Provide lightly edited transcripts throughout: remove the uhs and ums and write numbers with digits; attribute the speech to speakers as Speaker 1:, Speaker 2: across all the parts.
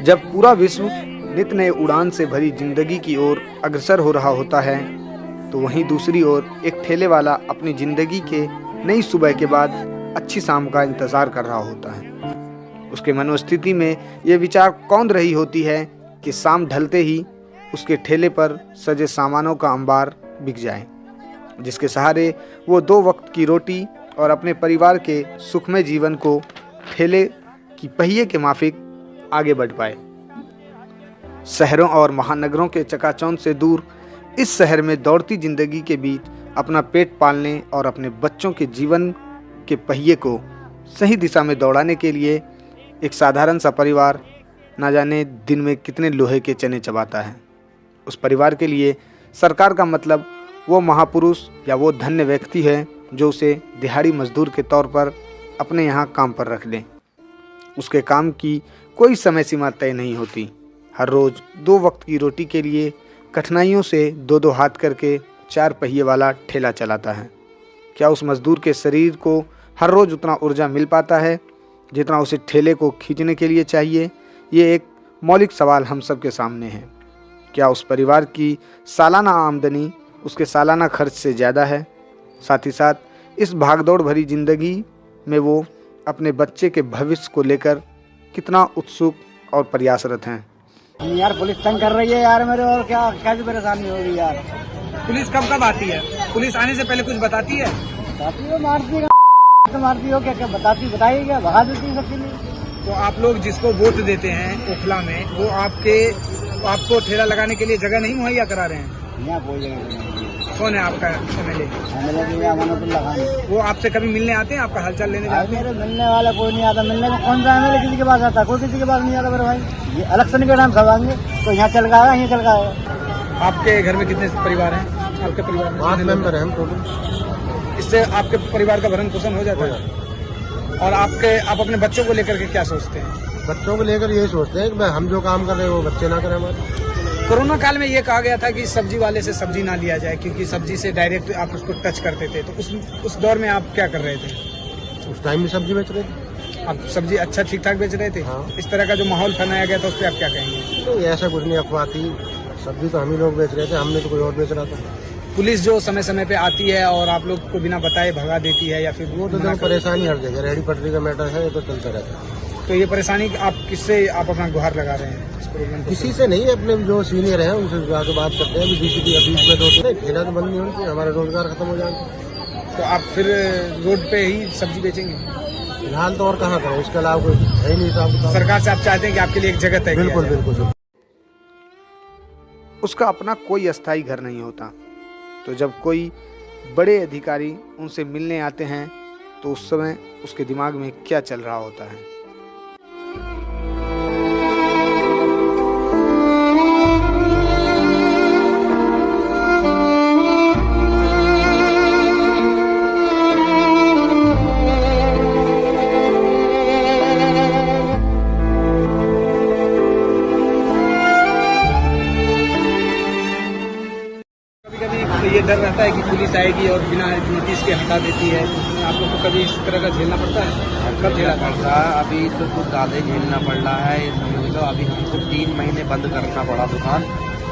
Speaker 1: जब पूरा विश्व नित नए उड़ान से भरी जिंदगी की ओर अग्रसर हो रहा होता है, तो वहीं दूसरी ओर एक ठेले वाला अपनी जिंदगी के नई सुबह के बाद अच्छी शाम का इंतजार कर रहा होता है। उसके मनोस्थिति में यह विचार कौंध रही होती है कि शाम ढलते ही उसके ठेले पर सजे सामानों का अंबार बिक जाए, जिसके सहारे वो 2 वक्त की रोटी और अपने परिवार के सुखमय जीवन को ठेले की पहिए के माफिक आगे बढ़ पाए। शहरों और महानगरों के चकाचौंध से दूर इस शहर में दौड़ती जिंदगी के बीच अपना पेट पालने और अपने बच्चों के जीवन के पहिए को सही दिशा में दौड़ाने के लिए एक साधारण सा परिवार ना जाने दिन में कितने लोहे के चने चबाता है। उस परिवार के लिए सरकार का मतलब वो महापुरुष या वो धन्य व्यक्ति है जो उसे दिहाड़ी मजदूर के तौर पर अपने यहाँ काम पर रख ले। उसके काम की कोई समय सीमा तय नहीं होती। हर रोज़ 2 वक्त की रोटी के लिए कठिनाइयों से 2-2 हाथ करके 4 पहिए वाला ठेला चलाता है। क्या उस मजदूर के शरीर को हर रोज़ उतना ऊर्जा मिल पाता है जितना उसे ठेले को खींचने के लिए चाहिए? ये एक मौलिक सवाल हम सब के सामने है। क्या उस परिवार की सालाना आमदनी उसके सालाना खर्च से ज़्यादा है? साथ ही साथ इस भागदौड़ भरी ज़िंदगी में वो अपने बच्चे के भविष्य को लेकर कितना उत्सुक और प्रयासरत हैं।
Speaker 2: यार पुलिस तंग कर रही है यार मेरे, और क्या कैसी परेशानी होगी यार।
Speaker 3: पुलिस कब कब आती है? पुलिस आने से पहले कुछ बताती है?
Speaker 2: बताती हो, मारती है तो मारती हो, क्या क्या बताइए, क्या भगा देती है सबके लिए।
Speaker 3: तो आप लोग जिसको वोट देते हैं ओखला में, वो आपको ठेला लगाने के लिए जगह नहीं मुहैया करा रहे हैं?
Speaker 2: यहाँ कोई जगह नहीं।
Speaker 3: कौन है आपका एमएलए? वो आपसे कभी मिलने आते हैं, आपका हालचाल लेने जाते हैं?
Speaker 2: मिलने वाला कोई नहीं आता। मिलने को कौन सा एमएलए किसी के पास आता? कोई किसी के पास नहीं आता मेरे भाई। ये इलेक्शन के नाम सब आएंगे तो यहाँ चल गया, यहाँ चल गया।
Speaker 3: आपके घर में कितने परिवार हैं? आपके परिवार में
Speaker 2: 5 मेंबर हैं हम टोटल।
Speaker 3: इससे आपके परिवार का भरण पोषण हो जाता है? और आप अपने बच्चों को लेकर के क्या सोचते हैं?
Speaker 2: बच्चों को लेकर यही सोचते हैं कि हम जो काम कर रहे हैं वो बच्चे ना करें हमारे।
Speaker 3: कोरोना काल में ये कहा गया था कि सब्जी वाले से सब्जी ना लिया जाए, क्योंकि सब्जी से डायरेक्ट आप उसको टच करते थे। तो उस दौर में आप क्या कर रहे थे?
Speaker 2: उस टाइम में सब्जी बेच रहे थे।
Speaker 3: आप सब्जी अच्छा ठीक ठाक बेच रहे थे?
Speaker 2: हाँ।
Speaker 3: इस तरह का जो माहौल फैलाया गया था उस पर आप क्या कहेंगे?
Speaker 2: तो ऐसा कुछ नहीं, अफवाह थी। सब्जी तो हम ही लोग बेच रहे थे, हमने तो कोई और बेच रहा था।
Speaker 3: पुलिस जो समय समय पे आती है और आप लोग को बिना बताए भगा देती है या फिर
Speaker 2: वो तो देखो परेशानी हर जगह, रेहड़ी पटरी का मैटर है, ये तो चलता रहता है।
Speaker 3: तो ये परेशानी आप किससे आप अपना गुहार लगा रहे हैं?
Speaker 2: किसी से नहीं, अपने जो सीनियर हैं उनसे जाकर बात करते हैं। डीसीपी ऑफिस में तो ठेला तो बंद नहीं होनी चाहिए, हमारा रोजगार खत्म हो जाएगा।
Speaker 3: तो आप फिर रोड पे ही सब्जी बेचेंगे?
Speaker 2: फिलहाल तो और कहाँ करें, इसके अलावा कोई है ही नहीं साहब।
Speaker 3: सरकार से आप चाहते हैं कि आपके लिए एक जगह तय?
Speaker 2: बिल्कुल बिल्कुल।
Speaker 1: उसका अपना कोई अस्थायी घर नहीं होता, तो जब कोई बड़े अधिकारी उनसे मिलने आते हैं तो उस समय उसके दिमाग में क्या चल रहा होता है।
Speaker 3: ये डर रहता है कि पुलिस आएगी और बिना नोटिस के हटा देती है। आप लोग को कभी इस तरह का झेलना पड़ता है? कब झेला
Speaker 4: पड़ता है? अभी तो कुछ ज़्यादा ही झेलना पड़ रहा है। ये समझ लो अभी हमको 3 महीने बंद करना पड़ा दुकान।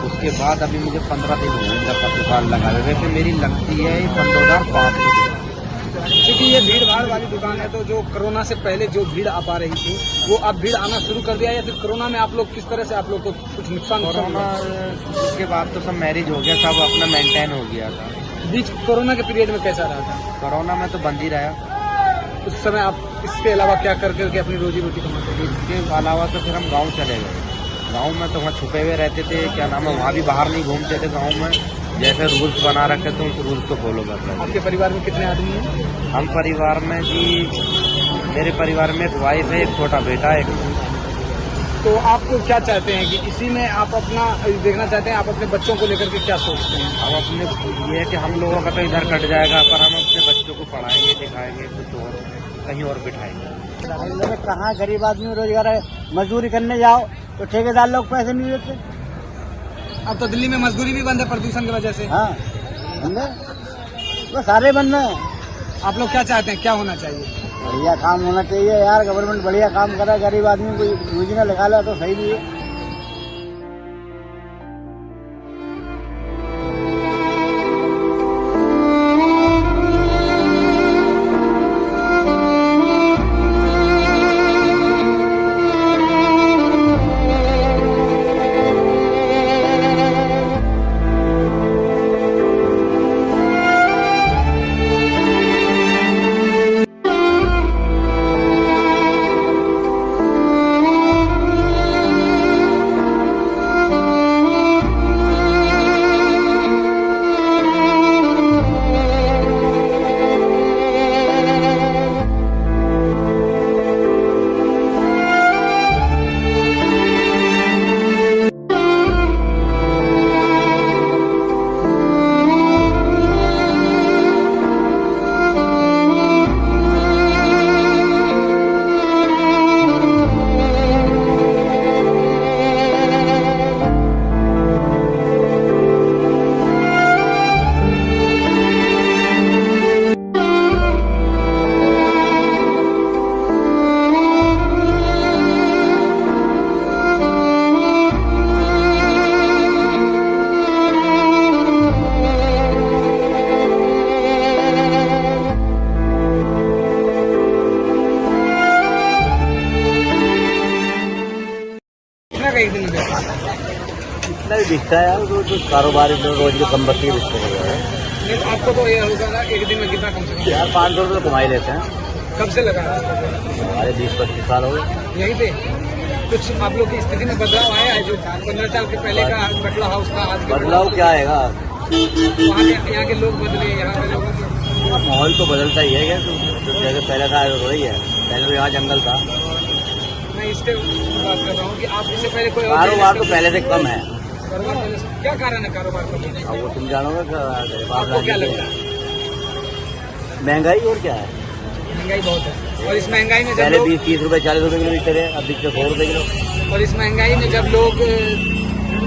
Speaker 4: उसके बाद अभी मुझे 15 दिन हुए जब दुकान लगा रहे। वैसे मेरी लगती है 15,500 रुपये।
Speaker 3: क्योंकि ये भीड़ भाड़ वाली दुकान है, तो जो कोरोना से पहले जो भीड़ आ रही थी वो अब भीड़ आना शुरू कर दिया, या फिर कोरोना में आप लोग किस तरह से आप लोग को कुछ नुकसान?
Speaker 4: कोरोना के बाद तो सब मैरिज हो गया, सब अपना मेंटेन हो गया था।
Speaker 3: बीच कोरोना के पीरियड में कैसा रहा था?
Speaker 4: कोरोना में तो बंद ही रहा।
Speaker 3: उस समय आप इसके अलावा क्या कर करके अपनी रोजी रोटी कमाते थे?
Speaker 4: इसके अलावा तो फिर हम गाँव चले गए। गाँव में तो वहाँ छुपे हुए रहते थे, क्या नाम है, वहाँ भी बाहर नहीं घूमते थे। गाँव में जैसे रूल्स बना रखे थे उस रूल्स को फॉलो कर रहे थे।
Speaker 3: आपके परिवार में कितने आदमी हैं?
Speaker 4: हम परिवार में जी, मेरे परिवार में एक वाइफ है, एक छोटा बेटा है।
Speaker 3: तो आपको क्या चाहते हैं कि इसी में आप अपना देखना चाहते हैं? आप अपने बच्चों को लेकर के क्या सोचते हैं?
Speaker 4: हम अपने ये है कि हम लोगों का तो इधर कट जाएगा, पर हम अपने बच्चों को पढ़ाएंगे, दिखाएंगे, कुछ और कहीं और बिठाएंगे।
Speaker 2: कहाँ गरीब आदमी रोजगार है, मजदूरी करने जाओ तो ठेकेदार लोग पैसे नहीं देते।
Speaker 3: अब तो दिल्ली में मजदूरी भी बंद है प्रदूषण की वजह से।
Speaker 2: हाँ बंद है, तो सारे बंद है।
Speaker 3: आप लोग क्या चाहते हैं, क्या होना चाहिए?
Speaker 2: बढ़िया काम होना चाहिए यार, गवर्नमेंट बढ़िया काम कर रहा है, गरीब आदमी को योजना लगा ला तो सही भी है।
Speaker 3: एक दिन में देता?
Speaker 2: इतना ही दिखता है यार, तो कारोबार रोज के कम बत्ती दिखते हैं
Speaker 3: नहीं तो आपको तो ये होगा ना, एक दिन में कितना कम से कम?
Speaker 2: यार 500 रुपये कमाई लेते हैं।
Speaker 3: कब से लगा
Speaker 2: हमारे 20-25 साल हो गए।
Speaker 3: यहीं पे? कुछ आप लोग की स्थिति में बदलाव आया है? जो 15 साल के पहले का बटला हाउस था, आज
Speaker 2: बदलाव क्या आएगा?
Speaker 3: वहाँ के यहाँ के लोग बदले, यहाँ के लोगों के
Speaker 2: माहौल तो बदलता ही है क्या, तो जैसे पहले था वही है। पहले तो यहाँ जंगल था।
Speaker 3: मैं इससे बात कर रहा हूँ कि आप इससे पहले कोई और
Speaker 2: कारोबार तो पहले से कम है।
Speaker 3: कारोबार पहले से- क्या कारण है कारोबार का?
Speaker 2: अब वो तुम जानोगे
Speaker 3: आपको क्या लगता है?
Speaker 2: महंगाई और क्या है।
Speaker 3: महंगाई बहुत है, और इस महंगाई में जब
Speaker 2: पहले
Speaker 3: लोग
Speaker 2: 20-30 रुपए 40 रुपए किलो बिकते रहे, अब बिकते 100 रुपए किलो।
Speaker 3: और इस महंगाई में जब लोग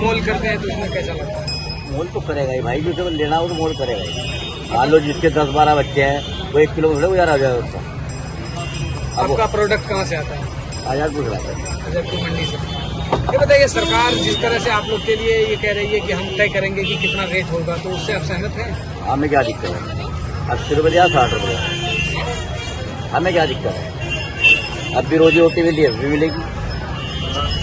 Speaker 3: मोल करते हैं तो उसमें कैसा लगता है?
Speaker 2: मोल तो करेगा ही भाई, जो लेना हो तो मोल करेगा ही। मान लो जिसके 10-12 बच्चे हैं वो 1 किलो थोड़े गुजारा हो जाएगा उसका।
Speaker 3: आपका प्रोडक्ट कहाँ से आता है?
Speaker 2: आजाद पूछ रहा है।
Speaker 3: अजयपुर मंडी से। ये बताइए, सरकार जिस तरह से आप लोग के लिए ये कह रही है कि हम तय करेंगे कि कितना रेट होगा, तो उससे आप सहमत हैं?
Speaker 2: हमें क्या दिक्कत है? 80 रुपये या 60 रुपये, हमें क्या दिक्कत है? अब भी रोजी रोटी भी मिलेगी।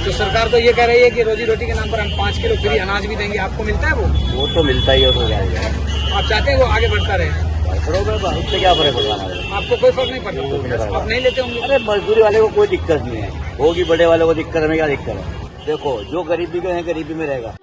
Speaker 3: तो सरकार तो ये कह रही है कि रोजी रोटी के नाम पर हम 5 किलो फ्री अनाज भी देंगे, आपको मिलता है वो?
Speaker 2: तो मिलता ही है, तो जाएगा।
Speaker 3: आप चाहते हैं वो आगे बढ़ता रहे?
Speaker 2: उससे क्या फर्क पड़ रहा है?
Speaker 3: आपको कोई फर्क नहीं पड़ता? आप नहीं लेते होंगे?
Speaker 2: अरे मजदूरी वाले को कोई दिक्कत नहीं है, होगी बड़े वाले को दिक्कत, हमें क्या दिक्कत है? देखो जो गरीबी के हैं गरीबी में रहेगा।